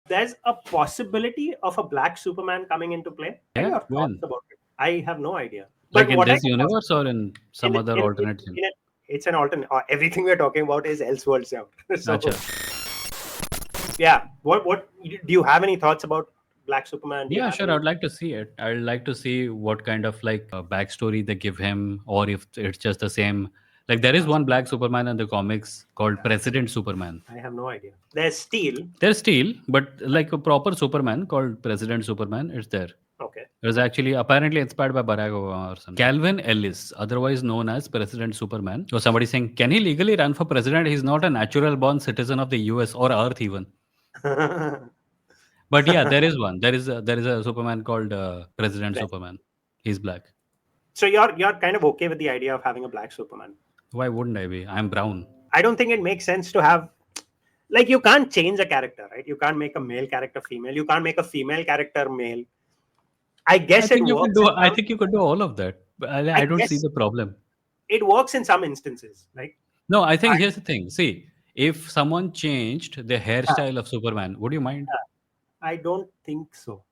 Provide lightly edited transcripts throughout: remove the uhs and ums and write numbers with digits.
there's a possibility of a black Superman coming into play. What are Yeah, your thoughts when? about it? I have no idea. Like But in what I this can universe or in some in other in in, alternate thing? in a, it's an alternate. Everything we're talking about is Elseworlds now. So Acha. yeah, what do you have any thoughts about Black Superman? Do you Yeah, have sure. any? I'd like to see it. I'd like to see what kind of like backstory they give him, or if it's just the same. Like there is one black Superman in the comics called President Superman. I have no idea. There's Steel. There's Steel, but like a proper Superman called President Superman, it's there. Okay. It was actually apparently inspired by Barack Obama or something. Calvin Ellis, otherwise known as President Superman. So somebody saying, can he legally run for president? He's not a natural born citizen of the US or Earth even. But yeah, there is one. There is a Superman called President Superman. He's black. So you're kind of okay with the idea of having a black Superman. Why wouldn't I be? I'm brown. I don't think it makes sense to have, like, you can't change a character, right? You can't make a male character female. You can't make a female character male. I I guess it think you could works do. in I some. think you could do all of that. But I I don't see guess the problem. it works in some instances. Like No, I I, think here's the thing. See, if someone changed the hairstyle of Superman, would you mind? I don't think so.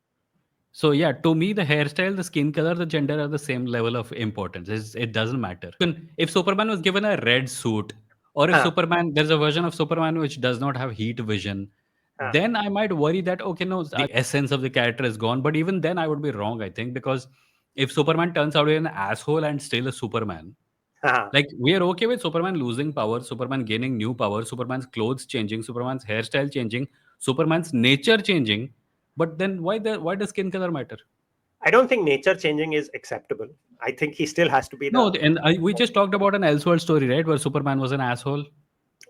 So yeah, to me, the hairstyle, the skin color, the gender are the same level of importance. It doesn't matter. If Superman was given a red suit, or if Huh, Superman, there's a version of Superman which does not have heat vision, huh. then I might worry that okay, no, the essence of the character is gone. But even then, I would be wrong. I think because if Superman turns out to be an asshole and still a Superman, Huh. like we are okay with Superman losing power, Superman gaining new power, Superman's clothes changing, Superman's hairstyle changing, Superman's nature changing. But then why does skin color matter? I don't think nature changing is acceptable. I think he still has to be No, the, and we just talked about an Elseworld story, right, where Superman was an asshole.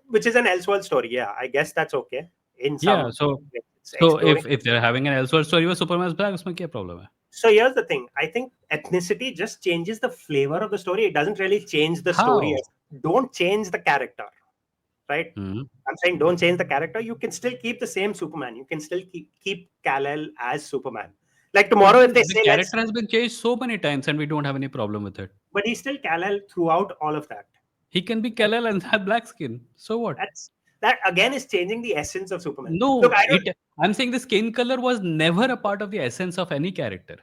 which is an Elseworld story. Yeah, I guess that's okay. In Yeah, some, so it's so exploring. if they're having an Elseworld story where Superman's black, उसमें क्या problem है? So here's the thing. I think ethnicity just changes the flavor of the story. It doesn't really change the story. How? Don't change the character, right? Hmm. I'm saying don't change the character. You can still keep the same Superman. You can still keep Kal-El as Superman. Like But tomorrow, if then they the say let's, character has been changed so many times, and we don't have any problem with it. but he's still Kal-El throughout all of that. He can be Right? Kal-El and have black skin. So what? That again is changing the essence of Superman. Look, No, I don't. it. I'm saying the skin color was never a part of the essence of any character.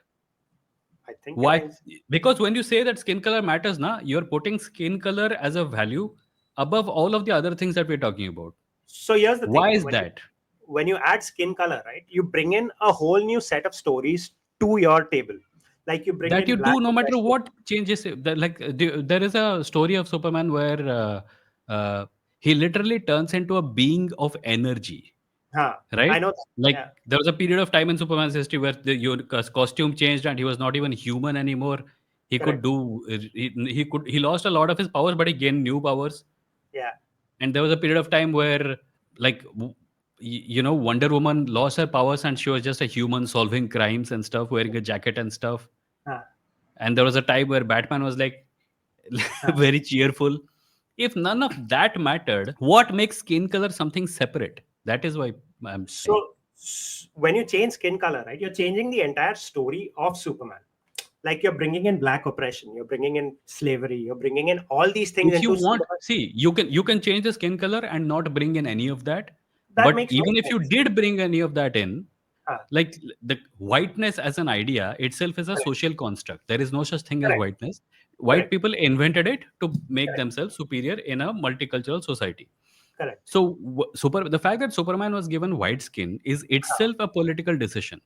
I think it Why? is. Because when you say that skin color matters, na, you're putting skin color as a value above all of the other things that we're talking about. So here's the Why thing: is that? when you add skin color, right, you bring in a whole new set of stories to your table. Like you bring That in you black do no matter oppression. what changes. Like there is a story of Superman where he literally turns into a being of energy. Huh. I Right? know that. Like Yeah, there was a period of time in Superman's history where your costume changed and he was not even human anymore. He could correct. do he lost a lot of his powers, but he gained new powers. Yeah, And there was a period of time where like Wonder Woman lost her powers and she was just a human solving crimes and stuff, wearing a jacket and stuff. huh, And there was a time where Batman was like huh. very cheerful. If none of that mattered, what makes skin color something separate? That is why I'm saying. So when you change skin color, right, you're changing the entire story of Superman. Like you're bringing in black oppression, you're bringing in slavery, you're bringing in all these things If you into want, Superman. see, you can change the skin color and not bring in any of that. That But makes no even if you sense. did bring any of that in, Huh. like the whiteness as an idea itself is a Correct, social construct. There is no such thing as correct, whiteness. White correct, people invented it to make correct, themselves superior in a multicultural society. correct. So the fact that Superman was given white skin is Huh. itself a political decision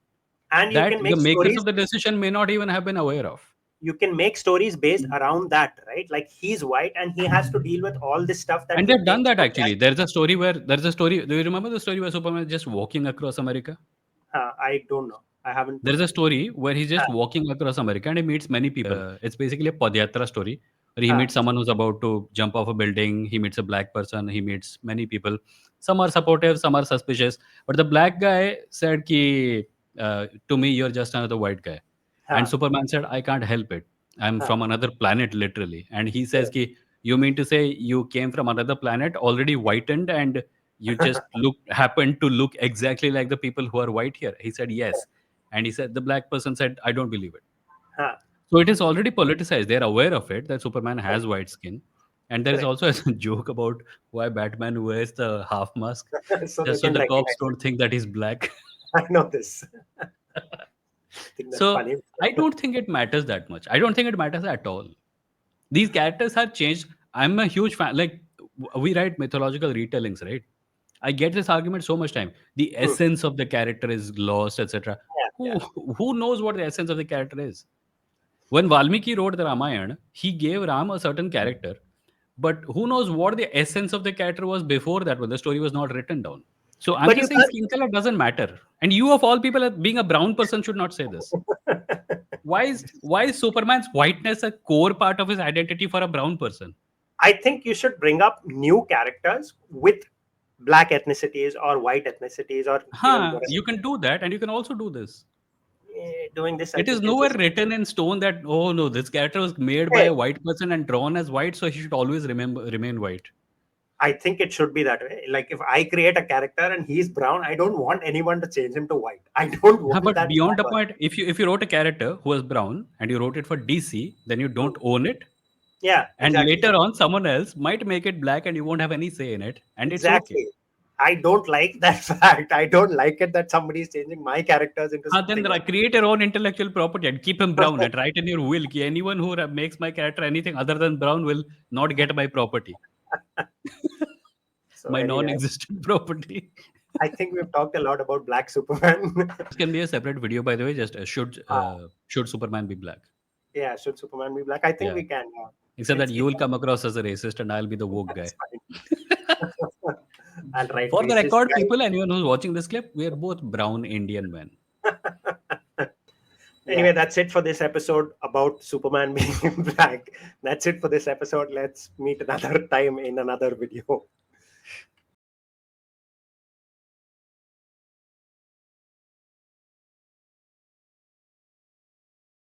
And you that can the make makers stories. of the decision may not even have been aware of. You can make stories based around that, right? Like he's white and he has to deal with all this stuff that And he they've done thinks that was actually. just. There's a story where there's a story. Do you remember the story where Superman is just walking across America? I don't know. I haven't. There's a story where he's just Huh, walking across America and he meets many people. It's basically a Padyatra story where he huh, meets someone who's about to jump off a building. He meets a black person. He meets many people. Some are supportive, some are suspicious. But the black guy said, ki, to me, you're just another white guy. And huh, Superman said, I can't help it. I'm huh. from another planet, literally. And he says, Correct. ki, you mean to say you came from another planet already whitened and you just happened to look exactly like the people who are white here? He said, yes. And he said, the black person said, I don't believe it. Huh, So it is already politicized. They're aware of it that Superman correct, has white skin. And there is correct. also a joke about why Batman wears the half mask So they just so can the cops recognize it. don't think that he's black. I know this. I think that's So funny. I don't think it matters that much. I don't think it matters at all. These characters have changed. I'm a huge fan. Like we write mythological retellings, right? I get this argument so much time. The Hmm. essence of the character is lost, etc. Yeah, Who who knows what the essence of the character is? When Valmiki wrote the Ramayana, he gave Ram a certain character, but who knows what the essence of the character was before that when the story was not written down. So I'm but just you saying skin color doesn't matter. And you of all people, being a brown person, should not say this. can't. Why is Superman's whiteness a core part of his identity for a brown person? I think you should bring up new characters with black ethnicities or white ethnicities or even Huh, whatever. you can do that, and you can also do this. Doing this, I It is think, is nowhere just written in stone that, oh no, this character was made by hey, a white person and drawn as white, so he should always remain white. I think it should be that way. Like if I create a character and he's brown, I don't want anyone to change him to white. I don't Huh, want but that beyond the power. point, if you wrote a character who was brown and you wrote it for DC, then you Hmm. don't own it, Yeah, and exactly. later on someone else might make it black and you won't have any say in it, and it's okay. Exactly. I don't like that fact. I don't like it that somebody is changing my characters into Then something else. create your own intellectual property and keep him brown and write in your will ki anyone who makes my character anything other than brown will not get my property, So my anyway, non-existent property. I think we've talked a lot about Black Superman. This can be a separate video, by the way. Just uh, should Superman be black? yeah, should Superman be black? I think Yeah. we can. Except that It's you will come across as a racist and I'll be the woke guy. that's fine. I'll write For the racist record, guy. people, anyone who's watching this clip, we are both brown Indian men. Anyway, Yeah. that's it for this episode about Superman being black. That's it for this episode. Let's meet another time in another video.